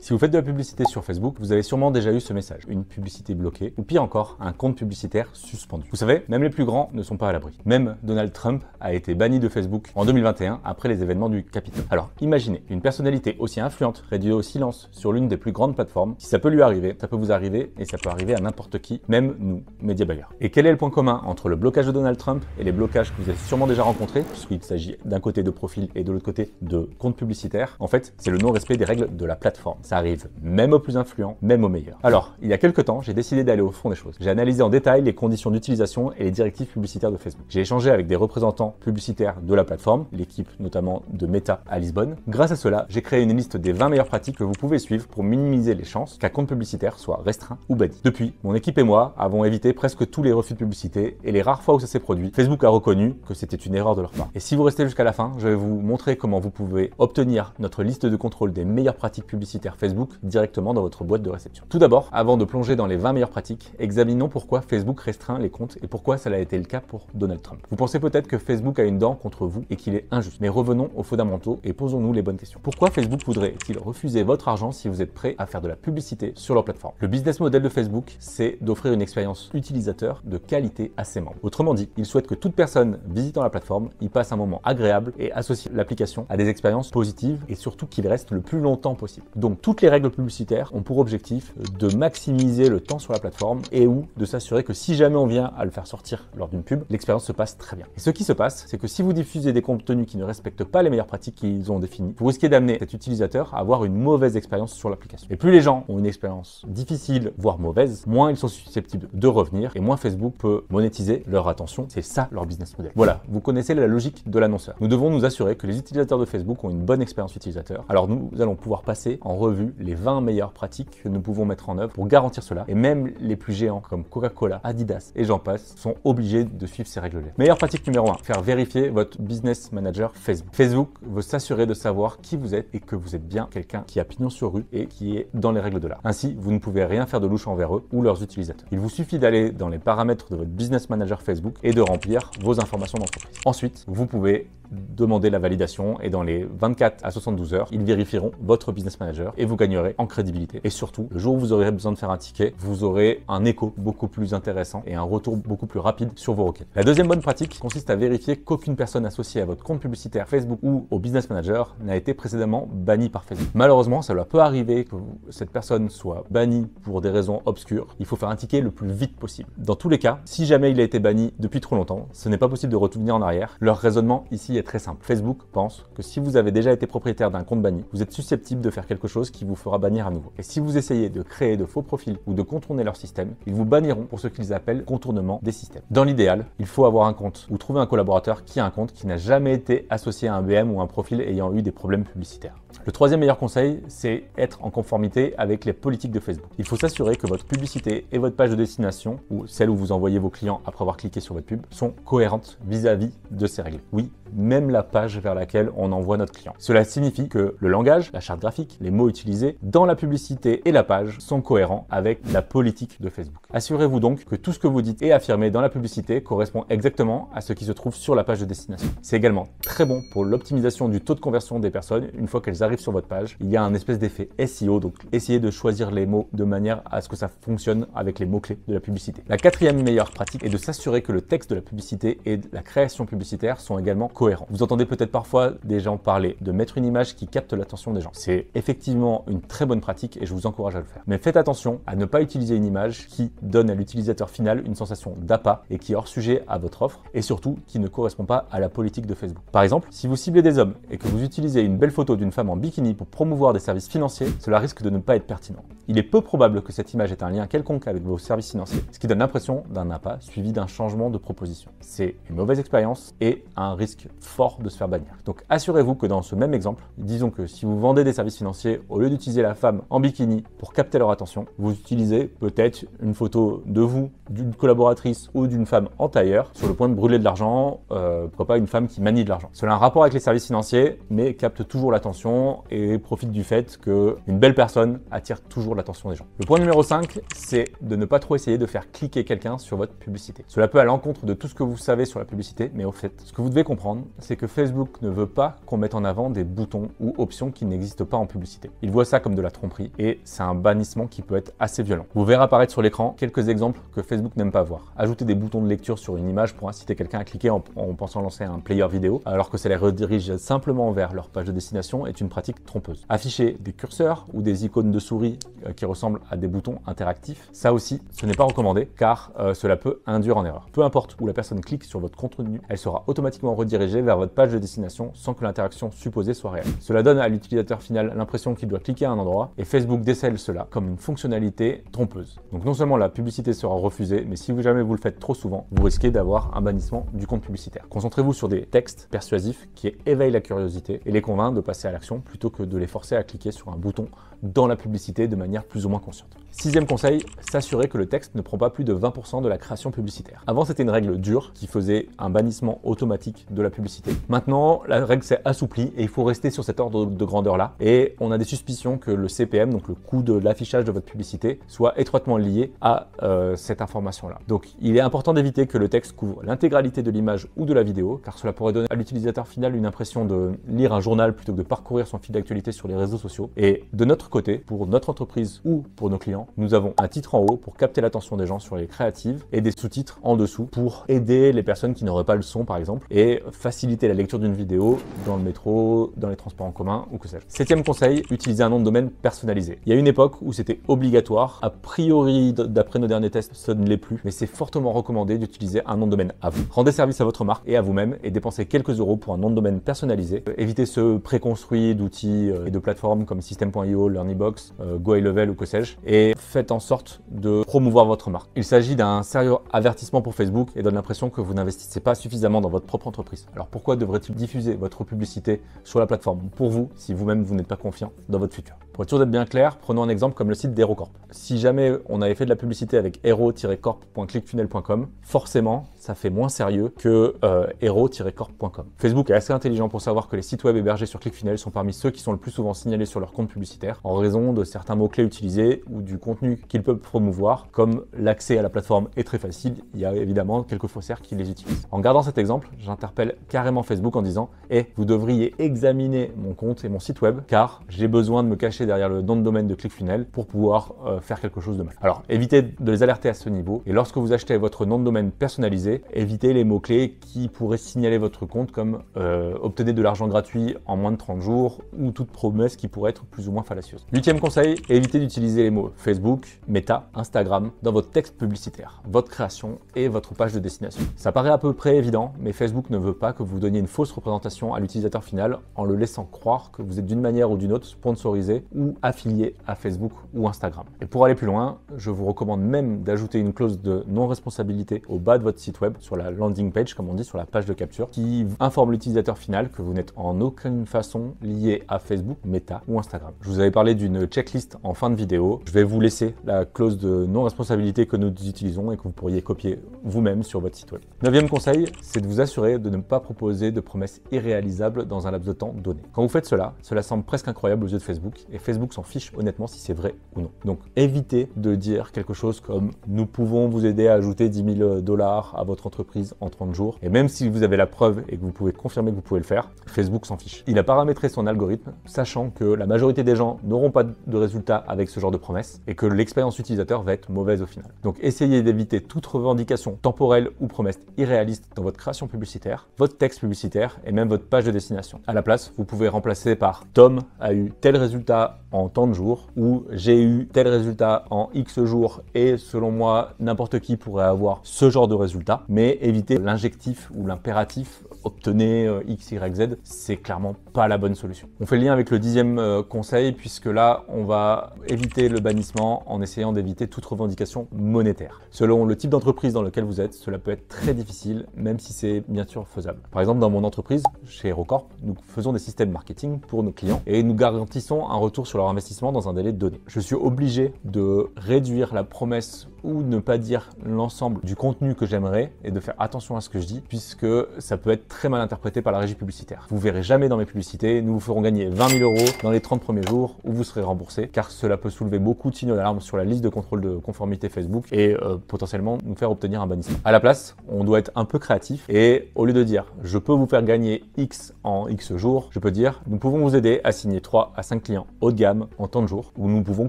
Si vous faites de la publicité sur Facebook, vous avez sûrement déjà eu ce message, une publicité bloquée, ou pire encore, un compte publicitaire suspendu. Vous savez, même les plus grands ne sont pas à l'abri. Même Donald Trump a été banni de Facebook en 2021 après les événements du Capitole. Alors imaginez, une personnalité aussi influente réduite au silence sur l'une des plus grandes plateformes. Si ça peut lui arriver, ça peut vous arriver et ça peut arriver à n'importe qui, même nous, média buyers. Et quel est le point commun entre le blocage de Donald Trump et les blocages que vous avez sûrement déjà rencontrés, puisqu'il s'agit d'un côté de profil et de l'autre côté de compte publicitaire? En fait, c'est le non-respect des règles de la plateforme. Ça arrive même aux plus influents, même aux meilleurs. Alors, il y a quelques temps, j'ai décidé d'aller au fond des choses. J'ai analysé en détail les conditions d'utilisation et les directives publicitaires de Facebook. J'ai échangé avec des représentants publicitaires de la plateforme, l'équipe notamment de Meta à Lisbonne. Grâce à cela, j'ai créé une liste des 20 meilleures pratiques que vous pouvez suivre pour minimiser les chances qu'un compte publicitaire soit restreint ou banni. Depuis, mon équipe et moi avons évité presque tous les refus de publicité et les rares fois où ça s'est produit, Facebook a reconnu que c'était une erreur de leur part. Et si vous restez jusqu'à la fin, je vais vous montrer comment vous pouvez obtenir notre liste de contrôle des meilleures pratiques publicitaires Facebook directement dans votre boîte de réception. Tout d'abord, avant de plonger dans les 20 meilleures pratiques, examinons pourquoi Facebook restreint les comptes et pourquoi cela a été le cas pour Donald Trump. Vous pensez peut-être que Facebook a une dent contre vous et qu'il est injuste, mais revenons aux fondamentaux et posons-nous les bonnes questions. Pourquoi Facebook voudrait-il refuser votre argent si vous êtes prêt à faire de la publicité sur leur plateforme? Le business model de Facebook, c'est d'offrir une expérience utilisateur de qualité à ses membres. Autrement dit, il souhaite que toute personne visitant la plateforme y passe un moment agréable et associe l'application à des expériences positives et surtout qu'il reste le plus longtemps possible. Donc toutes les règles publicitaires ont pour objectif de maximiser le temps sur la plateforme et ou de s'assurer que si jamais on vient à le faire sortir lors d'une pub, l'expérience se passe très bien. Et ce qui se passe, c'est que si vous diffusez des contenus qui ne respectent pas les meilleures pratiques qu'ils ont définies, vous risquez d'amener cet utilisateur à avoir une mauvaise expérience sur l'application. Et plus les gens ont une expérience difficile, voire mauvaise, moins ils sont susceptibles de revenir et moins Facebook peut monétiser leur attention. C'est ça leur business model. Voilà, vous connaissez la logique de l'annonceur. Nous devons nous assurer que les utilisateurs de Facebook ont une bonne expérience utilisateur. Alors nous allons pouvoir passer en revue les 20 meilleures pratiques que nous pouvons mettre en œuvre pour garantir cela. Et même les plus géants comme Coca-Cola, Adidas et j'en passe sont obligés de suivre ces règles-là. Meilleure pratique numéro 1, faire vérifier votre business manager Facebook. Facebook veut s'assurer de savoir qui vous êtes et que vous êtes bien quelqu'un qui a pignon sur rue et qui est dans les règles de l'art. Ainsi, vous ne pouvez rien faire de louche envers eux ou leurs utilisateurs. Il vous suffit d'aller dans les paramètres de votre business manager Facebook et de remplir vos informations d'entreprise. Ensuite, vous pouvez demander la validation et dans les 24 à 72 heures, ils vérifieront votre business manager et vous gagnerez en crédibilité. Et surtout, le jour où vous aurez besoin de faire un ticket, vous aurez un écho beaucoup plus intéressant et un retour beaucoup plus rapide sur vos requêtes. La deuxième bonne pratique consiste à vérifier qu'aucune personne associée à votre compte publicitaire Facebook ou au business manager n'a été précédemment bannie par Facebook. Malheureusement, cela peut arriver que cette personne soit bannie pour des raisons obscures. Il faut faire un ticket le plus vite possible. Dans tous les cas, si jamais il a été banni depuis trop longtemps, ce n'est pas possible de revenir en arrière. Leur raisonnement ici est très simple. Facebook pense que si vous avez déjà été propriétaire d'un compte banni, vous êtes susceptible de faire quelque chose qui vous fera bannir à nouveau. Et si vous essayez de créer de faux profils ou de contourner leur système, ils vous banniront pour ce qu'ils appellent contournement des systèmes. Dans l'idéal, il faut avoir un compte ou trouver un collaborateur qui a un compte qui n'a jamais été associé à un BM ou un profil ayant eu des problèmes publicitaires. Le troisième meilleur conseil, c'est être en conformité avec les politiques de Facebook. Il faut s'assurer que votre publicité et votre page de destination, ou celle où vous envoyez vos clients après avoir cliqué sur votre pub, sont cohérentes vis-à-vis de ces règles. Oui, même la page vers laquelle on envoie notre client. Cela signifie que le langage, la charte graphique, les mots utilisés dans la publicité et la page sont cohérents avec la politique de Facebook. Assurez-vous donc que tout ce que vous dites et affirmez dans la publicité correspond exactement à ce qui se trouve sur la page de destination. C'est également très bon pour l'optimisation du taux de conversion des personnes une fois qu'elles arrivent sur votre page. Il y a un espèce d'effet SEO, donc essayez de choisir les mots de manière à ce que ça fonctionne avec les mots-clés de la publicité. La quatrième meilleure pratique est de s'assurer que le texte de la publicité et de la création publicitaire sont également cohérents. Vous entendez peut-être parfois des gens parler de mettre une image qui capte l'attention des gens. C'est effectivement une très bonne pratique et je vous encourage à le faire. Mais faites attention à ne pas utiliser une image qui donne à l'utilisateur final une sensation d'appât et qui est hors sujet à votre offre et surtout qui ne correspond pas à la politique de Facebook. Par exemple, si vous ciblez des hommes et que vous utilisez une belle photo d'une femme en bikini pour promouvoir des services financiers, cela risque de ne pas être pertinent. Il est peu probable que cette image ait un lien quelconque avec vos services financiers, ce qui donne l'impression d'un appât suivi d'un changement de proposition. C'est une mauvaise expérience et un risque fort de se faire bannir. Donc assurez-vous que dans ce même exemple, disons que si vous vendez des services financiers, au lieu d'utiliser la femme en bikini pour capter leur attention, vous utilisez peut-être une photo de vous d'une collaboratrice ou d'une femme en tailleur sur le point de brûler de l'argent, pourquoi pas une femme qui manie de l'argent. Cela a un rapport avec les services financiers, mais capte toujours l'attention et profite du fait qu'une belle personne attire toujours l'attention des gens. Le point numéro 5, c'est de ne pas trop essayer de faire cliquer quelqu'un sur votre publicité. Cela peut aller à l'encontre de tout ce que vous savez sur la publicité, mais au fait, ce que vous devez comprendre, c'est que Facebook ne veut pas qu'on mette en avant des boutons ou options qui n'existent pas en publicité. Il voit ça comme de la tromperie et c'est un bannissement qui peut être assez violent. Vous verrez apparaître sur l'écran quelques exemples que Facebook n'aime pas voir. Ajouter des boutons de lecture sur une image pour inciter quelqu'un à cliquer en pensant lancer un player vidéo, alors que ça les redirige simplement vers leur page de destination, est une pratique trompeuse. Afficher des curseurs ou des icônes de souris qui ressemblent à des boutons interactifs, ça aussi, ce n'est pas recommandé car cela peut induire en erreur. Peu importe où la personne clique sur votre contenu, elle sera automatiquement redirigée vers votre page de destination sans que l'interaction supposée soit réelle. Cela donne à l'utilisateur final l'impression qu'il doit cliquer à un endroit et Facebook décèle cela comme une fonctionnalité trompeuse. Donc non seulement la publicité sera refusée, mais si jamais vous le faites trop souvent, vous risquez d'avoir un bannissement du compte publicitaire. Concentrez-vous sur des textes persuasifs qui éveillent la curiosité et les convaincre de passer à l'action plutôt que de les forcer à cliquer sur un bouton dans la publicité de manière plus ou moins consciente. Sixième conseil, s'assurer que le texte ne prend pas plus de 20% de la création publicitaire. Avant, c'était une règle dure qui faisait un bannissement automatique de la publicité. Maintenant, la règle s'est assouplie et il faut rester sur cet ordre de grandeur-là. Et on a des suspicions que le CPM, donc le coût de l'affichage de votre publicité, soit étroitement lié à cette information-là. Donc, il est important d'éviter que le texte couvre l'intégralité de l'image ou de la vidéo, car cela pourrait donner à l'utilisateur final une impression de lire un journal plutôt que de parcourir son fil d'actualité sur les réseaux sociaux. Et de notre côté, pour notre entreprise ou pour nos clients, nous avons un titre en haut pour capter l'attention des gens sur les créatives et des sous-titres en dessous pour aider les personnes qui n'auraient pas le son par exemple et faciliter la lecture d'une vidéo dans le métro, dans les transports en commun ou que sais-je. Septième conseil, utiliser un nom de domaine personnalisé. Il y a une époque où c'était obligatoire. A priori, d'après nos derniers tests, ça ne l'est plus, mais c'est fortement recommandé d'utiliser un nom de domaine à vous. Rendez service à votre marque et à vous-même et dépensez quelques euros pour un nom de domaine personnalisé. Évitez ce préconstruit d'outils et de plateformes comme System.io, LearnyBox, GoHighLevel ou que sais-je, et faites en sorte de promouvoir votre marque. Il s'agit d'un sérieux avertissement pour Facebook et donne l'impression que vous n'investissez pas suffisamment dans votre propre entreprise. Alors pourquoi devrait-il diffuser votre publicité sur la plateforme pour vous si vous-même vous n'êtes pas confiant dans votre futur? Pour être sûr d'être bien clair, prenons un exemple comme le site d'HeroCorp. Si jamais on avait fait de la publicité avec hero-corp.clickfunnels.com, forcément, ça fait moins sérieux que hero-corp.com. Facebook est assez intelligent pour savoir que les sites web hébergés sur ClickFunnels sont parmi ceux qui sont le plus souvent signalés sur leur compte publicitaire en raison de certains mots-clés utilisés ou du contenu qu'ils peuvent promouvoir, comme l'accès à la plateforme est très facile, il y a évidemment quelques faussaires qui les utilisent. En gardant cet exemple, j'interpelle carrément Facebook en disant « Eh, vous devriez examiner mon compte et mon site web car j'ai besoin de me cacher derrière le nom de domaine de ClickFunnels pour pouvoir faire quelque chose de mal. » Alors, évitez de les alerter à ce niveau et lorsque vous achetez votre nom de domaine personnalisé, évitez les mots-clés qui pourraient signaler votre compte comme obtenez de l'argent gratuit en moins de 30 jours ou toute promesse qui pourrait être plus ou moins fallacieuse. Huitième conseil, évitez d'utiliser les mots Facebook, Meta, Instagram dans votre texte publicitaire, votre création et votre page de destination. Ça paraît à peu près évident, mais Facebook ne veut pas que vous donniez une fausse représentation à l'utilisateur final en le laissant croire que vous êtes d'une manière ou d'une autre sponsorisé ou affilié à Facebook ou Instagram. Et pour aller plus loin, je vous recommande même d'ajouter une clause de non-responsabilité au bas de votre site web, sur la landing page, comme on dit, sur la page de capture, qui informe l'utilisateur final que vous n'êtes en aucune façon lié à Facebook, Meta ou Instagram. Je vous avais parlé d'une checklist en fin de vidéo. Je vais vous laisser la clause de non-responsabilité que nous utilisons et que vous pourriez copier vous-même sur votre site web. Neuvième conseil, c'est de vous assurer de ne pas proposer de promesses irréalisables dans un laps de temps donné. Quand vous faites cela semble presque incroyable aux yeux de Facebook et Facebook s'en fiche honnêtement si c'est vrai ou non. Donc évitez de dire quelque chose comme « Nous pouvons vous aider à ajouter 10 000 $ à votre entreprise en 30 jours ». Et même si vous avez la preuve et que vous pouvez confirmer que vous pouvez le faire, Facebook s'en fiche. Il a paramétré son algorithme sachant que la majorité des gens n'auront pas de résultats avec ce genre de promesses et que l'expérience utilisateur va être mauvaise au final. Donc essayez d'éviter toute revendication temporelle ou promesse irréaliste dans votre création publicitaire, votre texte publicitaire et même votre page de destination. À la place, vous pouvez remplacer par « Tom a eu tel résultat en tant de jours » ou « J'ai eu tel résultat en X jours et selon moi, n'importe qui pourrait avoir ce genre de résultat ». Mais évitez l'injectif ou l'impératif « Obtenez X, Y, Z », c'est clairement pas la bonne solution. On fait le lien avec le 10e conseil puisque là, on va éviter le bannissement en essayant d'éviter toute revendication monétaire. Selon le type d'entreprise dans lequel vous êtes, cela peut être très difficile, même si c'est bien sûr faisable. Par exemple, dans mon entreprise, chez HeroCorp, nous faisons des systèmes marketing pour nos clients et nous garantissons un retour retour sur leur investissement dans un délai donné. Je suis obligé de réduire la promesse ou ne pas dire l'ensemble du contenu que j'aimerais et de faire attention à ce que je dis puisque ça peut être très mal interprété par la régie publicitaire. Vous verrez jamais dans mes publicités, nous vous ferons gagner 20 000 € dans les 30 premiers jours où vous serez remboursé car cela peut soulever beaucoup de signaux d'alarme sur la liste de contrôle de conformité Facebook et potentiellement nous faire obtenir un bannissement. À la place, on doit être un peu créatif et au lieu de dire je peux vous faire gagner X en X jours, je peux dire nous pouvons vous aider à signer 3 à 5 clients haut de gamme en temps de jours ou nous pouvons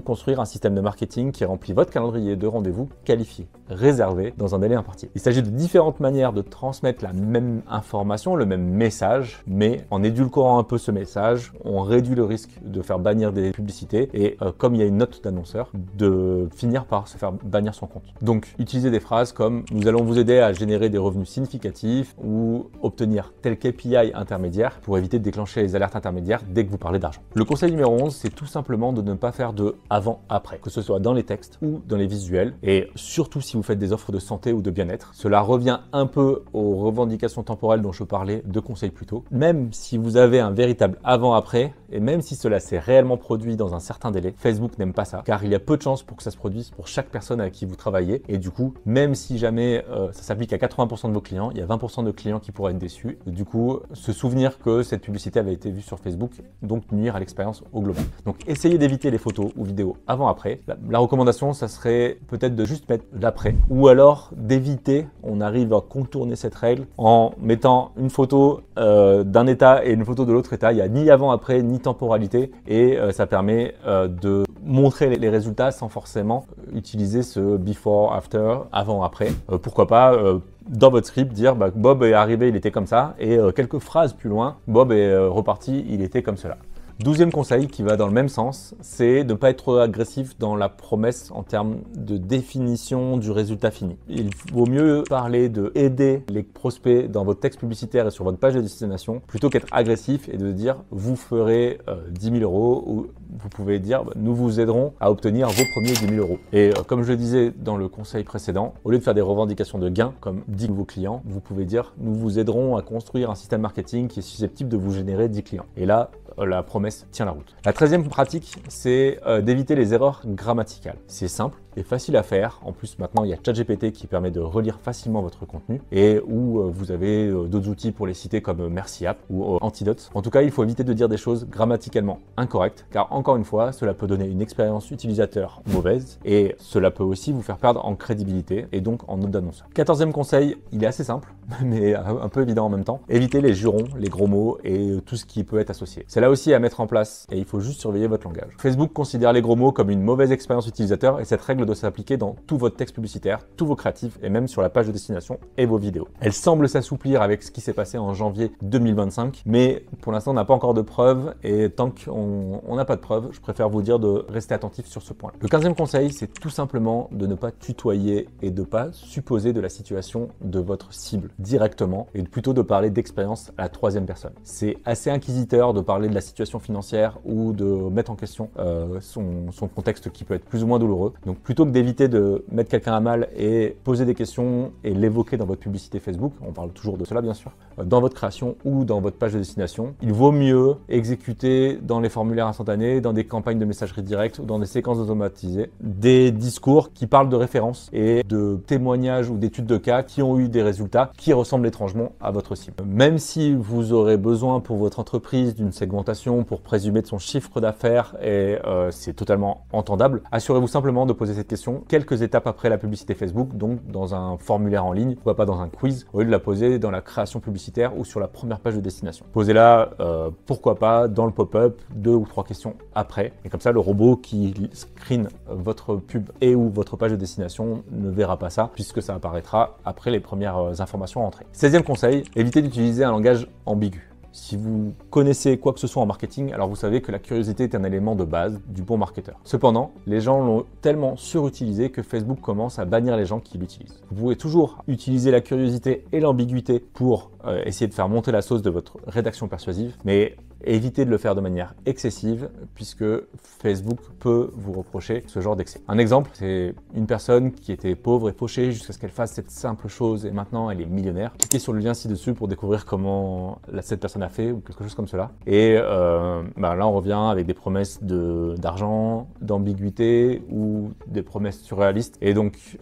construire un système de marketing qui remplit votre calendrier de rendez-vous qualifié, réservé dans un délai imparti. Il s'agit de différentes manières de transmettre la même information, le même message, mais en édulcorant un peu ce message, on réduit le risque de faire bannir des publicités et comme il y a une note d'annonceur, de finir par se faire bannir son compte. Donc, utilisez des phrases comme « Nous allons vous aider à générer des revenus significatifs » ou « Obtenir tel KPI intermédiaire » pour éviter de déclencher les alertes intermédiaires dès que vous parlez d'argent. Le conseil numéro 11, c'est tout simplement de ne pas faire de avant-après, que ce soit dans les textes ou dans les visuels et surtout si vous faites des offres de santé ou de bien-être. Cela revient un peu aux revendications temporelles dont je parlais de conseils plus tôt. Même si vous avez un véritable avant-après et même si cela s'est réellement produit dans un certain délai, Facebook n'aime pas ça car il y a peu de chances pour que ça se produise pour chaque personne avec qui vous travaillez et du coup, même si jamais ça s'applique à 80% de vos clients, il y a 20% de clients qui pourraient être déçus. Du coup, se souvenir que cette publicité avait été vue sur Facebook, donc nuire à l'expérience au global. Donc, essayez d'éviter les photos ou vidéos avant-après. La recommandation, ça serait peut-être de juste mettre l'après ou alors d'éviter, on arrive à contourner cette règle en mettant une photo d'un état et une photo de l'autre état. Il n'y a ni avant-après ni temporalité et ça permet de montrer les résultats sans forcément utiliser ce before, after, avant-après. Pourquoi pas dans votre script dire Bob est arrivé, il était comme ça et quelques phrases plus loin, Bob est reparti, il était comme cela. 12e conseil qui va dans le même sens, c'est de ne pas être trop agressif dans la promesse en termes de définition du résultat fini. Il vaut mieux parler de aider les prospects dans votre texte publicitaire et sur votre page de destination plutôt qu'être agressif et de dire vous ferez 10 000 € ou vous pouvez dire nous vous aiderons à obtenir vos premiers 10 000 €. Et comme je le disais dans le conseil précédent, au lieu de faire des revendications de gains comme 10 vos clients, vous pouvez dire nous vous aiderons à construire un système marketing qui est susceptible de vous générer 10 clients. Et là, la promesse tient la route. La 13e pratique, c'est d'éviter les erreurs grammaticales. C'est simple et facile à faire. En plus, maintenant, il y a ChatGPT qui permet de relire facilement votre contenu et où vous avez d'autres outils pour les citer comme Merci App ou Antidote. En tout cas, il faut éviter de dire des choses grammaticalement incorrectes car encore une fois, cela peut donner une expérience utilisateur mauvaise et cela peut aussi vous faire perdre en crédibilité et donc en note d'annonceur. 14e conseil, il est assez simple mais un peu évident en même temps. Évitez les jurons, les gros mots et tout ce qui peut être associé. C'est là aussi à mettre en place et il faut juste surveiller votre langage. Facebook considère les gros mots comme une mauvaise expérience utilisateur et cette règle doit s'appliquer dans tout votre texte publicitaire, tous vos créatifs et même sur la page de destination et vos vidéos. Elle semble s'assouplir avec ce qui s'est passé en janvier 2025, mais pour l'instant on n'a pas encore de preuves et tant qu'on n'a pas de preuves, je préfère vous dire de rester attentif sur ce point. Le 15e conseil, c'est tout simplement de ne pas tutoyer et de ne pas supposer de la situation de votre cible directement et plutôt de parler d'expérience à la 3e personne. C'est assez inquisiteur de parler de la situation financière ou de mettre en question son contexte qui peut être plus ou moins douloureux. Donc plutôt que d'éviter de mettre quelqu'un à mal et poser des questions et l'évoquer dans votre publicité Facebook, on parle toujours de cela bien sûr, dans votre création ou dans votre page de destination, il vaut mieux exécuter dans les formulaires instantanés, dans des campagnes de messagerie directe ou dans des séquences automatisées, des discours qui parlent de références et de témoignages ou d'études de cas qui ont eu des résultats qui ressemblent étrangement à votre cible. Même si vous aurez besoin pour votre entreprise d'une segmentation pour présumer de son chiffre d'affaires et c'est totalement entendable, assurez-vous simplement de poser cette question quelques étapes après la publicité Facebook, donc dans un formulaire en ligne, pourquoi pas dans un quiz, au lieu de la poser dans la création publicitaire ou sur la première page de destination. Posez-la, pourquoi pas, dans le pop-up, 2 ou 3 questions après, et comme ça le robot qui screen votre pub et ou votre page de destination ne verra pas ça, puisque ça apparaîtra après les premières informations entrées. 16e conseil, évitez d'utiliser un langage ambigu. Si vous connaissez quoi que ce soit en marketing, alors vous savez que la curiosité est un élément de base du bon marketeur. Cependant, les gens l'ont tellement surutilisé que Facebook commence à bannir les gens qui l'utilisent. Vous pouvez toujours utiliser la curiosité et l'ambiguïté pour essayer de faire monter la sauce de votre rédaction persuasive, mais évitez de le faire de manière excessive puisque Facebook peut vous reprocher ce genre d'excès. Un exemple, c'est une personne qui était pauvre et fauchée jusqu'à ce qu'elle fasse cette simple chose et maintenant elle est millionnaire. Cliquez sur le lien ci-dessus pour découvrir comment cette personne a fait ou quelque chose comme cela. Et là, on revient avec des promesses d'argent, d'ambiguïté ou des promesses surréalistes. Et donc,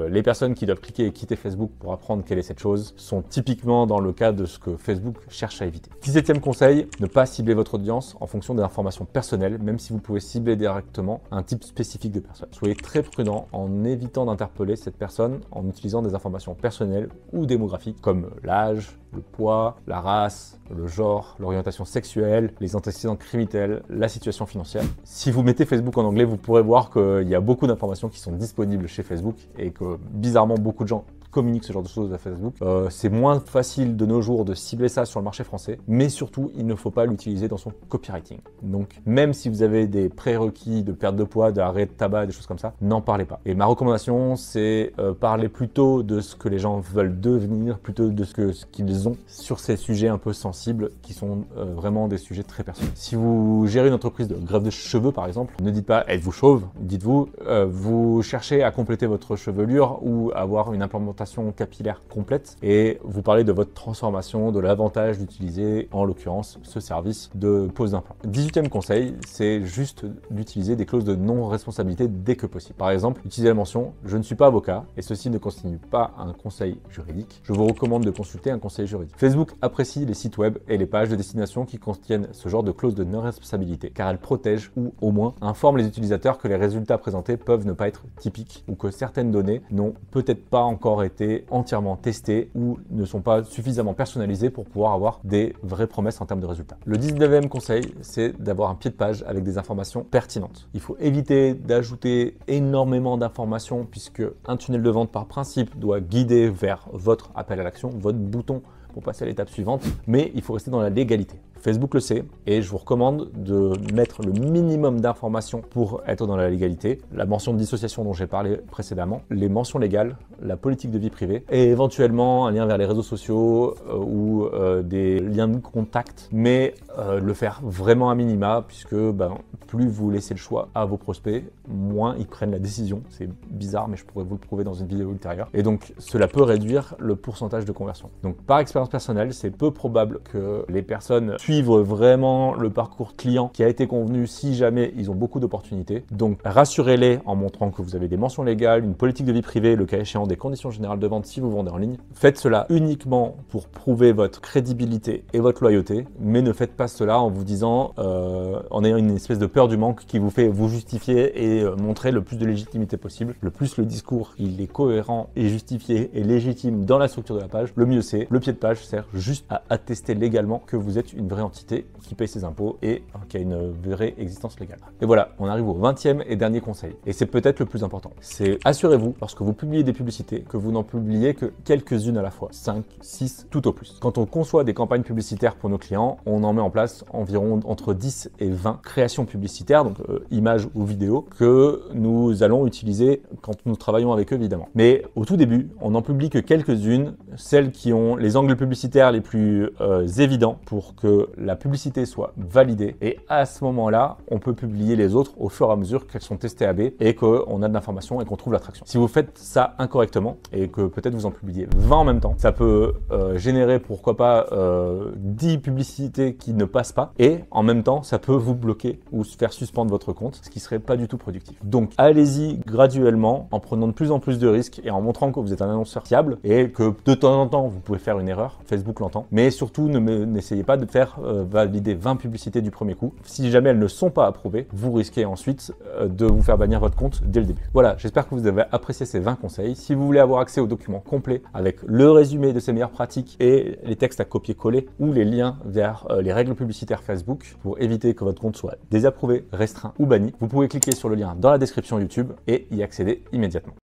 les personnes qui doivent cliquer et quitter Facebook pour apprendre quelle est cette chose sont typiquement dans le cas de ce que Facebook cherche à éviter. 17e conseil, ne pas cibler votre audience en fonction des informations personnelles, même si vous pouvez cibler directement un type spécifique de personne. Soyez très prudent en évitant d'interpeller cette personne en utilisant des informations personnelles ou démographiques comme l'âge, le poids, la race, le genre, l'orientation sexuelle, les antécédents criminels, la situation financière. Si vous mettez Facebook en anglais, vous pourrez voir qu'il y a beaucoup d'informations qui sont disponibles chez Facebook et que bizarrement beaucoup de gens communiquent ce genre de choses à Facebook. C'est moins facile de nos jours de cibler ça sur le marché français, mais surtout, il ne faut pas l'utiliser dans son copywriting. Donc, même si vous avez des prérequis de perte de poids, d'arrêt de tabac, des choses comme ça, n'en parlez pas. Et ma recommandation, c'est parler plutôt de ce que les gens veulent devenir, plutôt de ce qu'ils ont sur ces sujets un peu sensibles qui sont vraiment des sujets très personnels. Si vous gérez une entreprise de greffe de cheveux, par exemple, ne dites pas « êtes-vous chauve ?» Dites-vous « vous cherchez à compléter votre chevelure ou avoir une implémentation capillaire complète » et vous parlez de votre transformation, de l'avantage d'utiliser, en l'occurrence, ce service de pose d'implant. 18e conseil, c'est juste d'utiliser des clauses de non-responsabilité dès que possible. Par exemple, utilisez la mention « je ne suis pas avocat et ceci ne constitue pas un conseil juridique. Je vous recommande de consulter un conseil juridique. » Facebook apprécie les sites web et les pages de destination qui contiennent ce genre de clause de non-responsabilité car elles protègent ou au moins informent les utilisateurs que les résultats présentés peuvent ne pas être typiques ou que certaines données n'ont peut-être pas encore été entièrement testées ou ne sont pas suffisamment personnalisées pour pouvoir avoir des vraies promesses en termes de résultats. Le 19e conseil, c'est d'avoir un pied de page avec des informations pertinentes. Il faut éviter d'ajouter énormément d'informations puisque un tunnel de vente par principe doit guider vers votre appel à l'action, votre bouton pour passer à l'étape suivante, mais il faut rester dans la légalité. Facebook le sait et je vous recommande de mettre le minimum d'informations pour être dans la légalité. La mention de dissociation dont j'ai parlé précédemment, les mentions légales, la politique de vie privée et éventuellement un lien vers les réseaux sociaux ou des liens de contact, mais le faire vraiment à minima puisque plus vous laissez le choix à vos prospects, moins ils prennent la décision. C'est bizarre mais je pourrais vous le prouver dans une vidéo ultérieure. Et donc cela peut réduire le pourcentage de conversion. Donc par expérience personnelle, c'est peu probable que les personnes suivent vraiment le parcours client qui a été convenu si jamais ils ont beaucoup d'opportunités. Donc rassurez-les en montrant que vous avez des mentions légales, une politique de vie privée, le cas échéant des conditions générales de vente si vous vendez en ligne. Faites cela uniquement pour prouver votre crédibilité et votre loyauté, mais ne faites pas cela en vous disant, en ayant une espèce de peur du manque qui vous fait vous justifier et montrer le plus de légitimité possible. Le plus le discours il est cohérent et justifié et légitime dans la structure de la page, le mieux c'est. Le pied de page sert juste à attester légalement que vous êtes une vraie entité qui paye ses impôts et qui a une vraie existence légale. Et voilà, on arrive au 20e et dernier conseil. Et c'est peut-être le plus important. C'est assurez-vous, lorsque vous publiez des publicités, que vous n'en publiez que quelques-unes à la fois. 5, 6, tout au plus. Quand on conçoit des campagnes publicitaires pour nos clients, on en met en place environ entre 10 et 20 créations publicitaires, donc images ou vidéos, que nous allons utiliser quand nous travaillons avec eux, évidemment. Mais au tout début, on n'en publie que quelques-unes, celles qui ont les angles publicitaires les plus évidents pour que la publicité soit validée et à ce moment-là, on peut publier les autres au fur et à mesure qu'elles sont testées AB et qu'on a de l'information et qu'on trouve l'attraction. Si vous faites ça incorrectement et que peut-être vous en publiez 20 en même temps, ça peut générer pourquoi pas 10 publicités qui ne passent pas et en même temps, ça peut vous bloquer ou faire suspendre votre compte, ce qui serait pas du tout productif. Donc allez-y graduellement en prenant de plus en plus de risques et en montrant que vous êtes un annonceur fiable et que de temps en temps, vous pouvez faire une erreur, Facebook l'entend, mais surtout n'essayez pas de faire valider 20 publicités du premier coup. Si jamais elles ne sont pas approuvées, vous risquez ensuite de vous faire bannir votre compte dès le début. Voilà, j'espère que vous avez apprécié ces 20 conseils. Si vous voulez avoir accès au document complet avec le résumé de ces meilleures pratiques et les textes à copier-coller ou les liens vers les règles publicitaires Facebook pour éviter que votre compte soit désapprouvé, restreint ou banni, vous pouvez cliquer sur le lien dans la description YouTube et y accéder immédiatement.